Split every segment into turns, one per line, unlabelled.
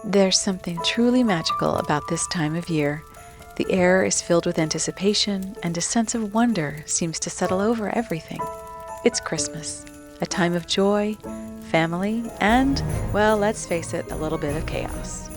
There's something truly magical about this time of year. The air is filled with anticipation, and a sense of wonder seems to settle over everything. It's Christmas, a time of joy, family, and, well, let's face it, a little bit of chaos.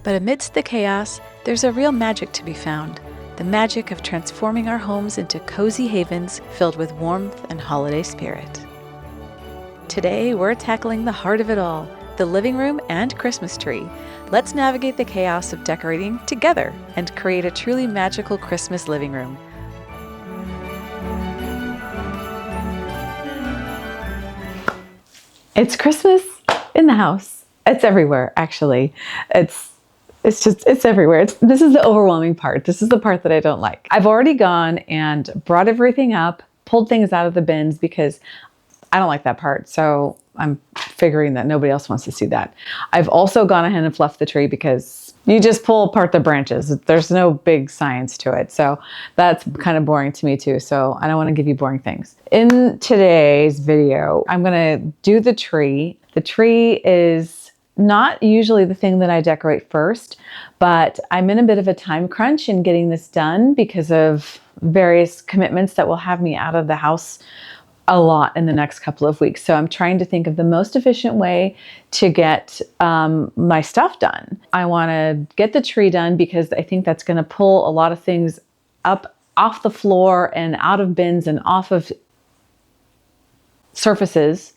But amidst the chaos, there's a real magic to be found. The magic of transforming our homes into cozy havens filled with warmth and holiday spirit. Today, we're tackling the heart of it all, the living room and Christmas tree. Let's navigate the chaos of decorating together and create a truly magical Christmas living room.
It's Christmas in the house. It's everywhere, actually. It's everywhere. This is the overwhelming part. This is the part that I don't like. I've already gone and brought everything up, pulled things out of the bins because I don't like that part. So I'm figuring that nobody else wants to see that. I've also gone ahead and fluffed the tree because you just pull apart the branches. There's no big science to it. So that's kind of boring to me too. So I don't want to give you boring things. In today's video, I'm going to do the tree. The tree is not usually the thing that I decorate first, but I'm in a bit of a time crunch in getting this done because of various commitments that will have me out of the house a lot in the next couple of weeks. So I'm trying to think of the most efficient way to get my stuff done. I want to get the tree done because I think that's going to pull a lot of things up off the floor and out of bins and off of surfaces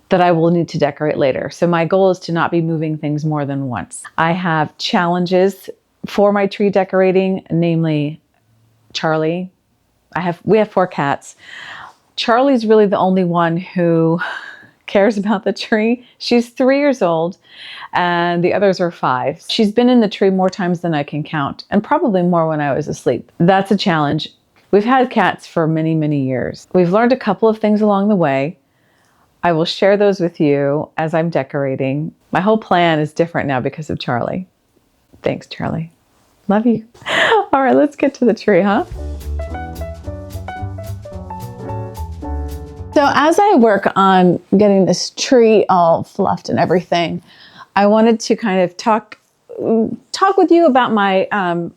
that I will need to decorate later. So my goal is to not be moving things more than once. I have challenges for my tree decorating, namely Charlie. We have 4 cats. Charlie's really the only one who cares about the tree. She's 3 years old and the others are 5. She's been in the tree more times than I can count, and probably more when I was asleep. That's a challenge. We've had cats for many, many years. We've learned a couple of things along the way. I will share those with you as I'm decorating. My whole plan is different now because of Charlie. Thanks, Charlie. Love you. All right, let's get to the tree, huh? So as I work on getting this tree all fluffed and everything, I wanted to kind of talk with you about my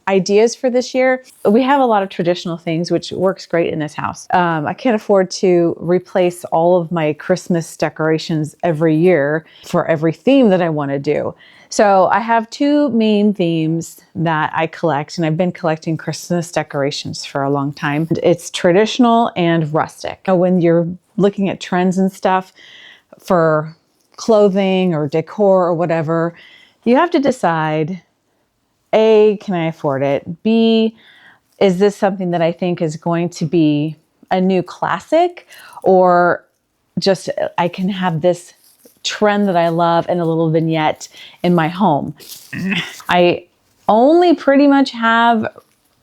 ideas for this year. We have a lot of traditional things, which works great in this house. I can't afford to replace all of my Christmas decorations every year for every theme that I want to do. So I have 2 main themes that I collect, and I've been collecting Christmas decorations for a long time. It's traditional and rustic. When you're looking at trends and stuff for clothing or decor or whatever, you have to decide, A, can I afford it? B, is this something that I think is going to be a new classic, or just I can have this trend that I love and a little vignette in my home. I only pretty much have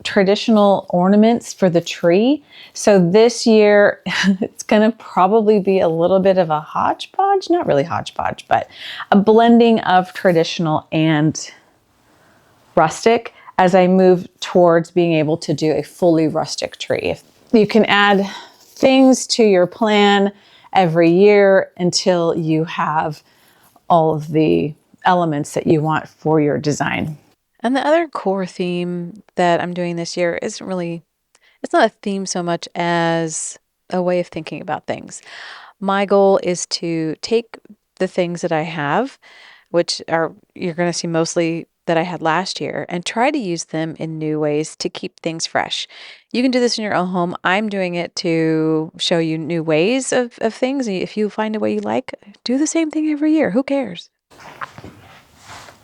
traditional ornaments for the tree. So this year it's going to probably be a little bit of a hodgepodge, not really hodgepodge, but a blending of traditional and rustic as I move towards being able to do a fully rustic tree. You can add things to your plan every year until you have all of the elements that you want for your design.
And the other core theme that I'm doing this year isn't really, it's not a theme so much as a way of thinking about things. My goal is to take the things that I have, which are, you're going to see mostly that I had last year, and try to use them in new ways to keep things fresh. You can do this in your own home. I'm doing it to show you new ways of things. If you find a way you like, do the same thing every year. Who cares?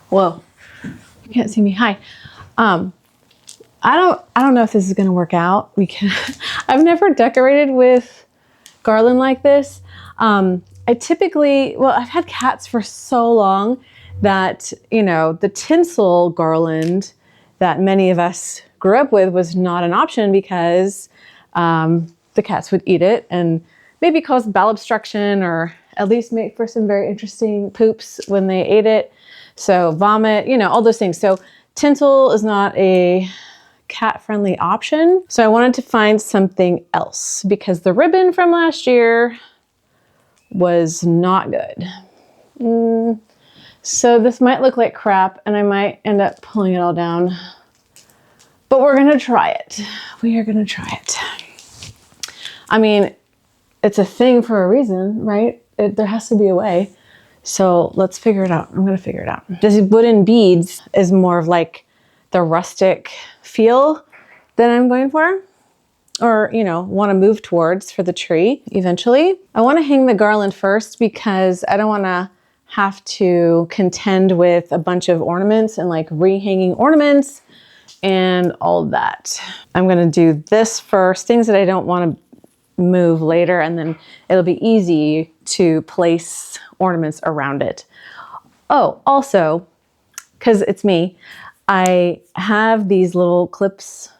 Whoa, you can't see me. Hi. I don't know if this is going to work out because I've never decorated with garland like this. I've had cats for so long that, you know, the tinsel garland that many of us grew up with was not an option because the cats would eat it and maybe cause bowel obstruction, or at least make for some very interesting poops when they ate it. So vomit, you know, all those things. So tinsel is not a cat-friendly option. So I wanted to find something else because the ribbon from last year was not good. So this might look like crap and I might end up pulling it all down, but we're gonna try it. We are gonna try it. I mean, it's a thing for a reason, right? There has to be a way. So let's figure it out. I'm gonna figure it out. This wooden beads is more of like the rustic feel that I'm going for, or, you know, want to move towards for the tree eventually. I want to hang the garland first because I don't want to have to contend with a bunch of ornaments and like rehanging ornaments and all of that. I'm going to do this first, things that I don't want to move later, and then it'll be easy to place ornaments around it. Oh, also, because it's me, I have these little clips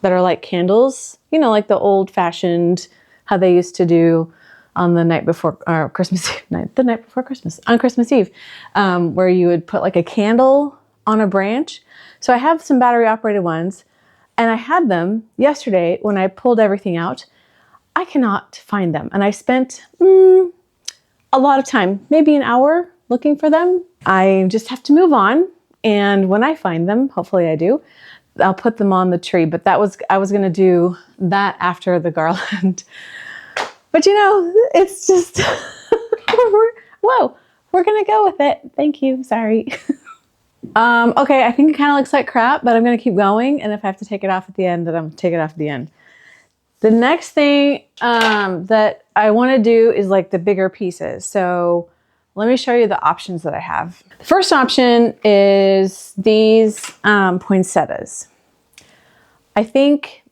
that are like candles, you know, like the old fashioned, how they used to do on the night before Christmas Eve, the night before Christmas, on Christmas Eve, where you would put like a candle on a branch. So I have some battery operated ones, and I had them yesterday when I pulled everything out. I cannot find them. And I spent a lot of time, maybe an hour looking for them. I just have to move on. And when I find them, hopefully I do, I'll put them on the tree. But I was going to do that after the garland. But you know, it's just, whoa, we're going to go with it. Thank you. Sorry. Okay, I think it kind of looks like crap, but I'm going to keep going. And if I have to take it off at the end, then I'm take it off at the end. The next thing that I want to do is like the bigger pieces. So let me show you the options that I have. The first option is these poinsettias. I think,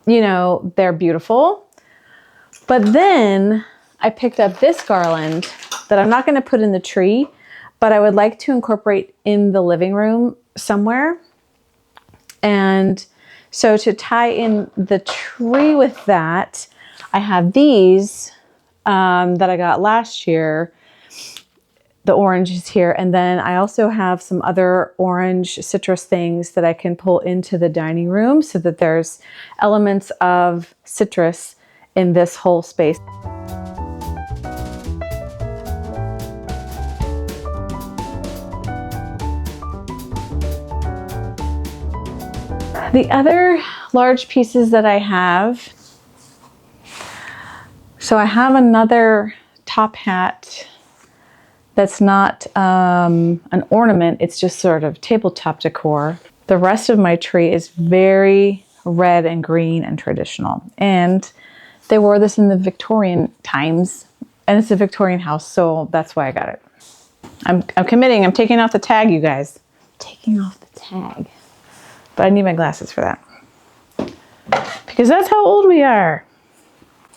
you know, they're beautiful. But then I picked up this garland that I'm not going to put in the tree, but I would like to incorporate in the living room somewhere. And so to tie in the tree with that, I have these that I got last year. The orange is here. And then I also have some other orange citrus things that I can pull into the dining room so that there's elements of citrus in this whole space. The other large pieces that I have, so I have another top hat that's not an ornament, it's just sort of tabletop decor. The rest of my tree is very red and green and traditional. And they wore this in the Victorian times, and it's a Victorian house, so that's why I got it. I'm committing, I'm taking off the tag, you guys. Taking off the tag. But I need my glasses for that. Because that's how old we are.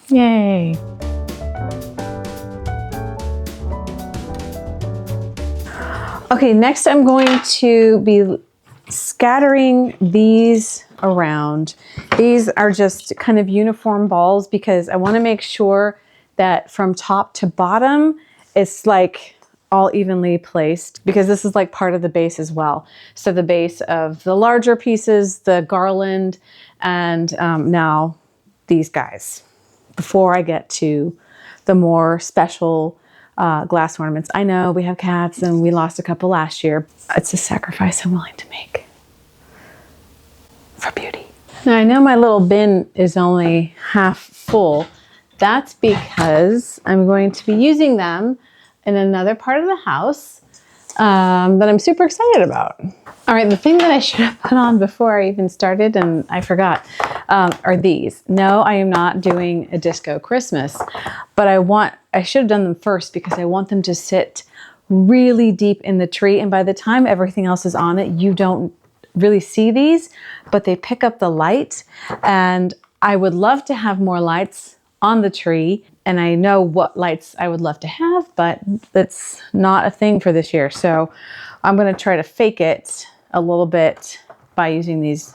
Yay. Okay, next I'm going to be scattering these around. These are just kind of uniform balls because I want to make sure that from top to bottom, it's like all evenly placed, because this is like part of the base as well. So the base of the larger pieces, the garland, and now these guys, before I get to the more special glass ornaments. I know we have cats and we lost a couple last year. It's a sacrifice I'm willing to make for beauty. Now I know my little bin is only half full. That's because I'm going to be using them in another part of the house that I'm super excited about. All right, the thing that I should have put on before I even started, and I forgot, are these. No, I am not doing a disco Christmas, but I should have done them first because I want them to sit really deep in the tree. And by the time everything else is on it, you don't really see these, but they pick up the light. And I would love to have more lights on the tree. And I know what lights I would love to have, but that's not a thing for this year. So I'm going to try to fake it a little bit by using these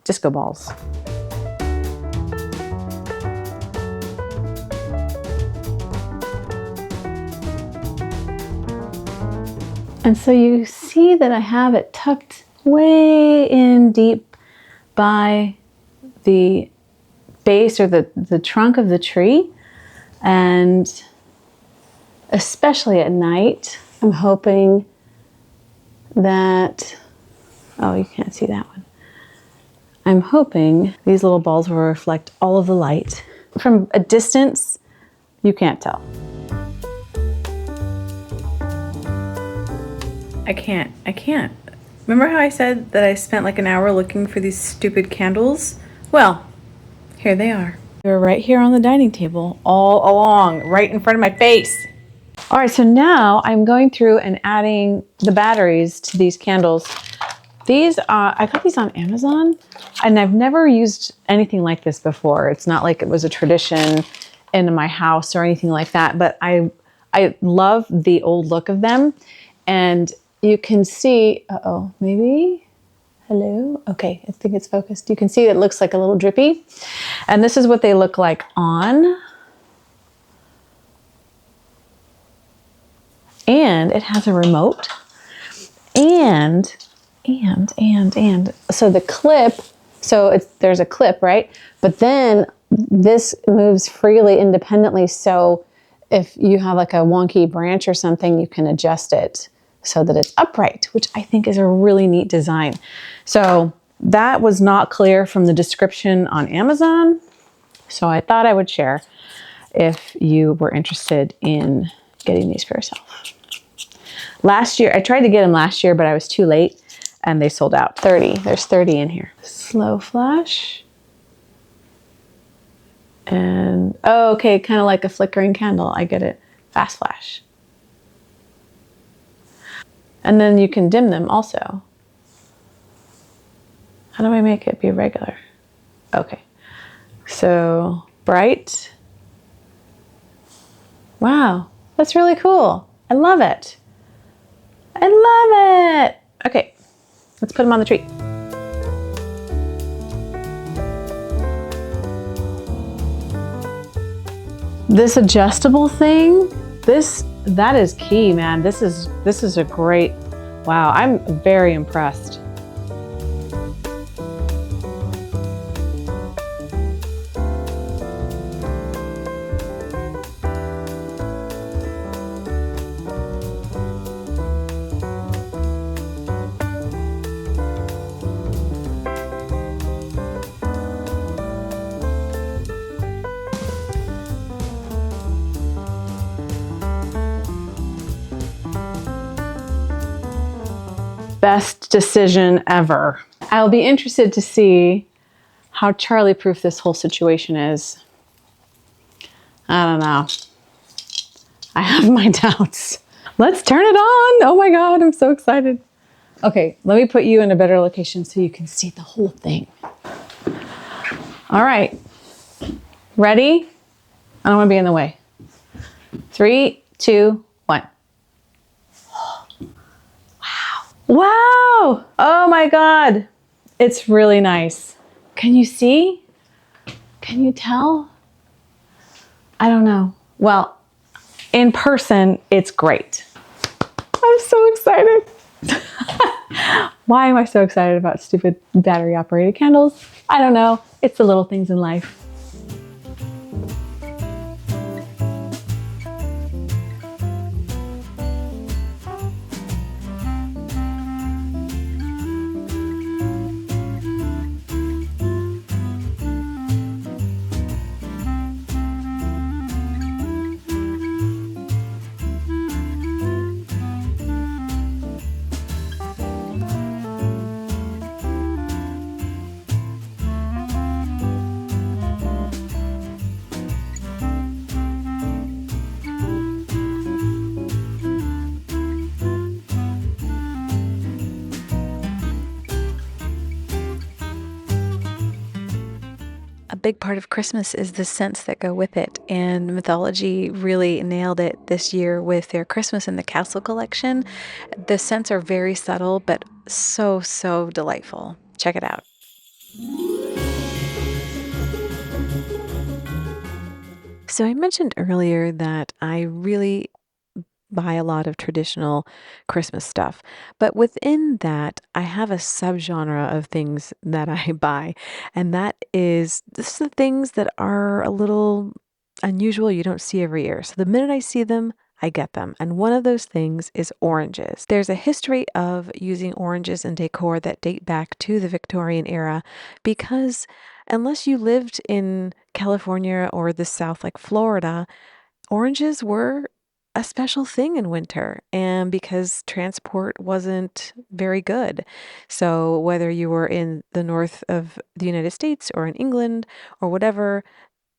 disco balls. And so you see that I have it tucked way in deep by the base or the trunk of the tree. And especially at night. I'm hoping that, oh, you can't see that one. I'm hoping these little balls will reflect all of the light. From a distance, you can't tell. I can't. Remember how I said that I spent like an hour looking for these stupid candles? Well, here they are. They're right here on the dining table, all along, right in front of my face. All right, so now I'm going through and adding the batteries to these candles. These, I got these on Amazon, and I've never used anything like this before. It's not like it was a tradition in my house or anything like that, but I love the old look of them. And you can see, uh-oh, maybe, hello? Okay, I think it's focused. You can see it looks like a little drippy. And this is what they look like on. And it has a remote. And so the clip, so there's a clip, right? But then this moves freely independently. So if you have like a wonky branch or something, you can adjust it so that it's upright, which I think is a really neat design. So that was not clear from the description on Amazon. So I thought I would share if you were interested in getting these for yourself. Last year, I tried to get them last year, but I was too late and they sold out. 30, there's 30 in here. Slow flash. And, oh, okay, kind of like a flickering candle. I get it. Fast flash. And then you can dim them also. How do I make it be regular? Okay. So, bright. Wow, that's really cool. I love it. I love it. Okay, let's put them on the tree. This adjustable thing, that is key, man. This is a great, wow, I'm very impressed. Best decision ever. I'll be interested to see how Charlie-proof this whole situation is. I don't know. I have my doubts. Let's turn it on. Oh my God, I'm so excited. Okay, let me put you in a better location so you can see the whole thing. All right, ready? I don't want to be in the way. 3, 2, 1. Wow! Oh my God! It's really nice. Can you see? Can you tell? I don't know. Well, in person, it's great. I'm so excited. Why am I so excited about stupid battery operated candles? I don't know. It's the little things in life.
A big part of Christmas is the scents that go with it, and Mythology really nailed it this year with their Christmas in the Castle collection. The scents are very subtle, but so, so delightful. Check it out. So I mentioned earlier that I really buy a lot of traditional Christmas stuff. But within that, I have a subgenre of things that I buy, and that is just the things that are a little unusual you don't see every year. So the minute I see them, I get them. And one of those things is oranges. There's a history of using oranges in decor that date back to the Victorian era because unless you lived in California or the South, like Florida, oranges were a special thing in winter, and because transport wasn't very good. So, whether you were in the north of the United States or in England or whatever,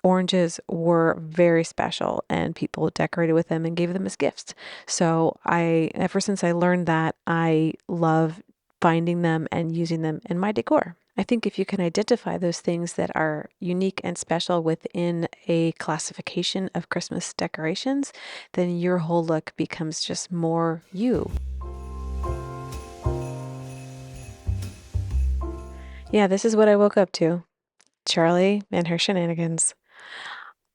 oranges were very special and people decorated with them and gave them as gifts. So, ever since I learned that, I love finding them and using them in my decor. I think if you can identify those things that are unique and special within a classification of Christmas decorations, then your whole look becomes just more you. Yeah, this is what I woke up to. Charlie and her shenanigans.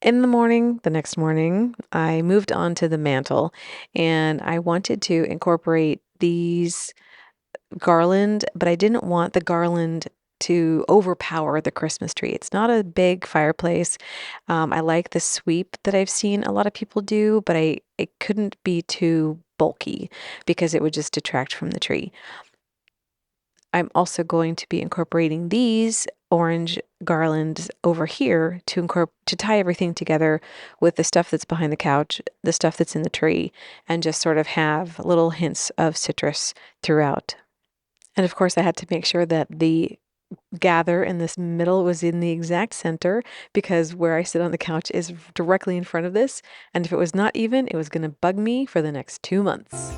In the morning, the next morning, I moved on to the mantle and I wanted to incorporate these garland, but I didn't want the garland to overpower the Christmas tree. It's not a big fireplace. I like the sweep that I've seen a lot of people do, but it couldn't be too bulky because it would just detract from the tree. I'm also going to be incorporating these orange garlands over here to tie everything together with the stuff that's behind the couch, the stuff that's in the tree, and just sort of have little hints of citrus throughout. And of course, I had to make sure that the gather in this middle was in the exact center because where I sit on the couch is directly in front of this. And if it was not even, it was going to bug me for the next 2 months.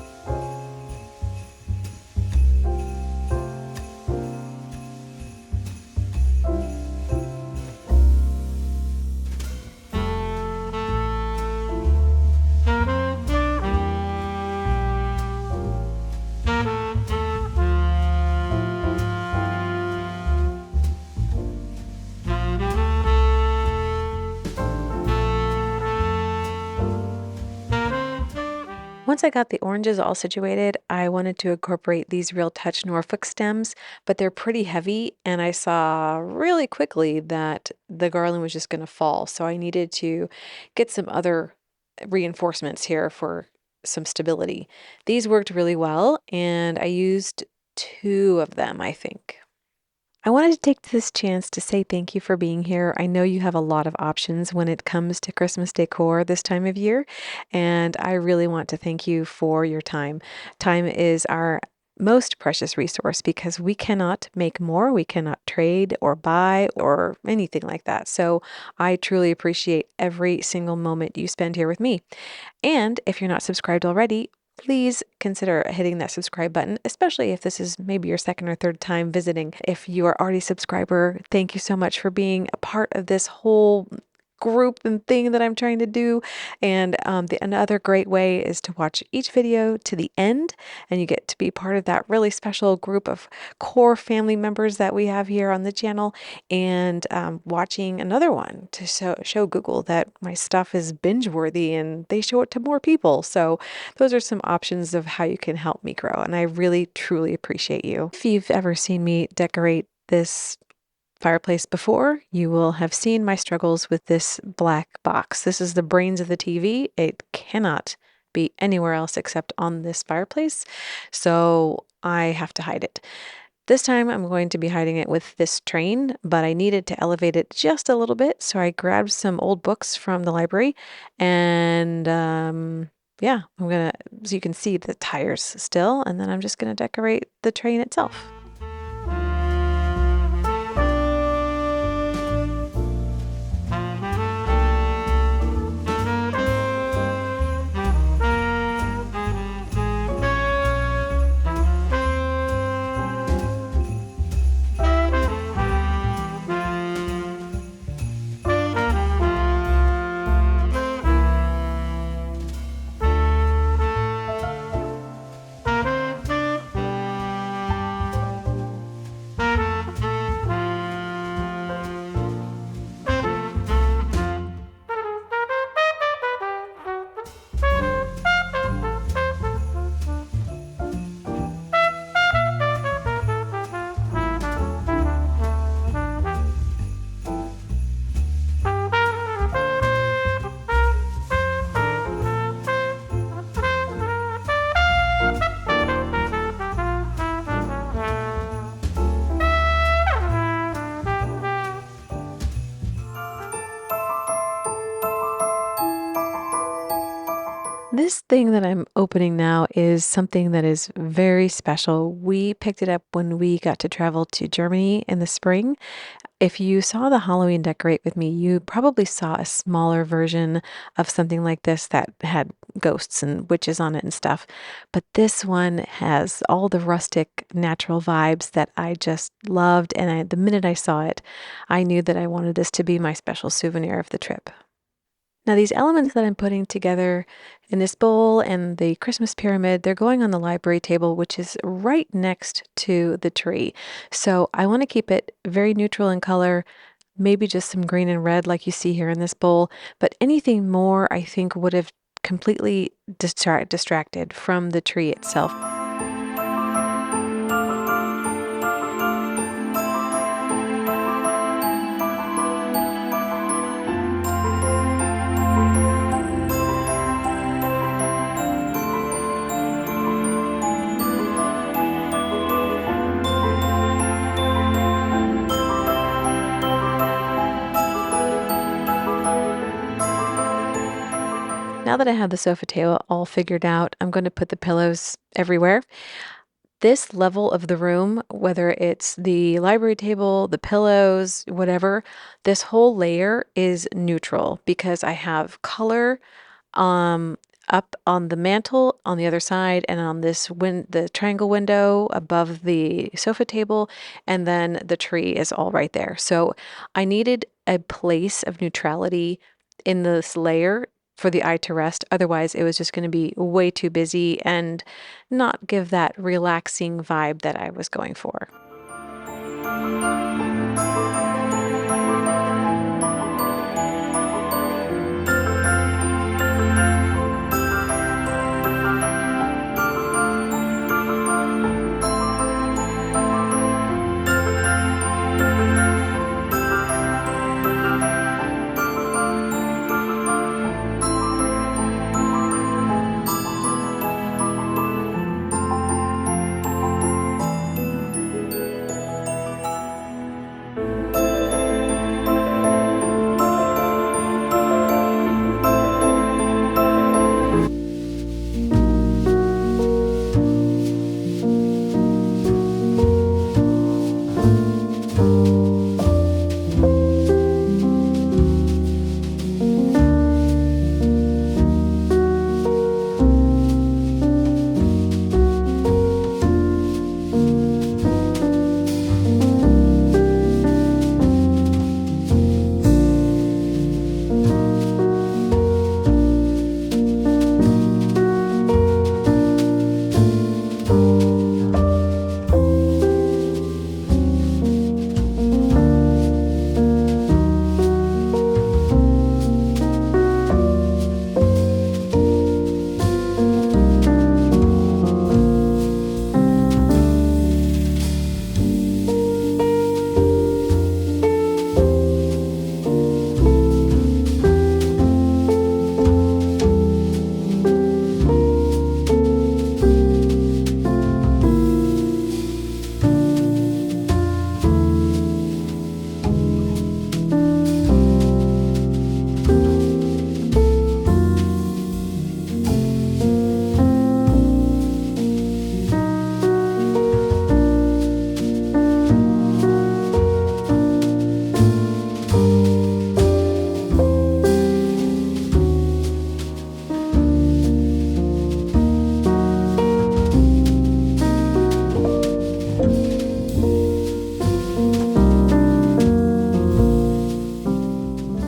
Once I got the oranges all situated, I wanted to incorporate these Real Touch Norfolk stems, but they're pretty heavy, and I saw really quickly that the garland was just going to fall. So I needed to get some other reinforcements here for some stability. These worked really well, and I used two of them, I think. I wanted to take this chance to say thank you for being here. I know you have a lot of options when it comes to Christmas decor this time of year, and I really want to thank you for your time. Time is our most precious resource because we cannot make more, we cannot trade or buy or anything like that. So I truly appreciate every single moment you spend here with me. And if you're not subscribed already, please consider hitting that subscribe button, especially if this is maybe your second or third time visiting. If you are already a subscriber, thank you so much for being a part of this whole group and thing that I'm trying to do. And another great way is to watch each video to the end, and you get to be part of that really special group of core family members that we have here on the channel, and watching another one to show Google that my stuff is binge worthy and they show it to more people. So those are some options of how you can help me grow, and I really truly appreciate you. If you've ever seen me decorate this fireplace before, you will have seen my struggles with this black box. This is the brains of the TV. It cannot be anywhere else except on this fireplace, so I have to hide it. This time I'm going to be hiding it with this train, but I needed to elevate it just a little bit, so I grabbed some old books from the library, and yeah, so you can see the tires still, and then I'm just gonna decorate the train itself. thing that I'm opening now is something that is very special. We picked it up when we got to travel to Germany in the spring. If you saw the Halloween Decorate with me, you probably saw a smaller version of something like this that had ghosts and witches on it and stuff. But this one has all the rustic, natural vibes that I just loved. And the minute I saw it, I knew that I wanted this to be my special souvenir of the trip. Now, these elements that I'm putting together in this bowl and the Christmas pyramid, they're going on the library table, which is right next to the tree. So I want to keep it very neutral in color, maybe just some green and red like you see here in this bowl. But anything more, I think, would have completely distracted from the tree itself. Now that I have the sofa table all figured out, I'm going to put the pillows everywhere. This level of the room, whether it's the library table, the pillows, whatever, this whole layer is neutral because I have color um up on the mantle on the other side and on the triangle window above the sofa table, and then the tree is all right there. So I needed a place of neutrality in this layer for the eye to rest. Otherwise, it was just going to be way too busy and not give that relaxing vibe that I was going for.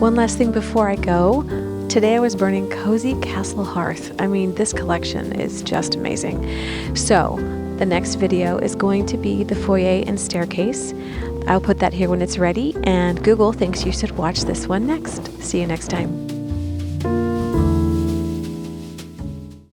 One last thing before I go. Today I was burning Cozy Castle Hearth. I mean, this collection is just amazing. So, the next video is going to be the foyer and staircase. I'll put that here when it's ready, and Google thinks you should watch this one next. See you next time.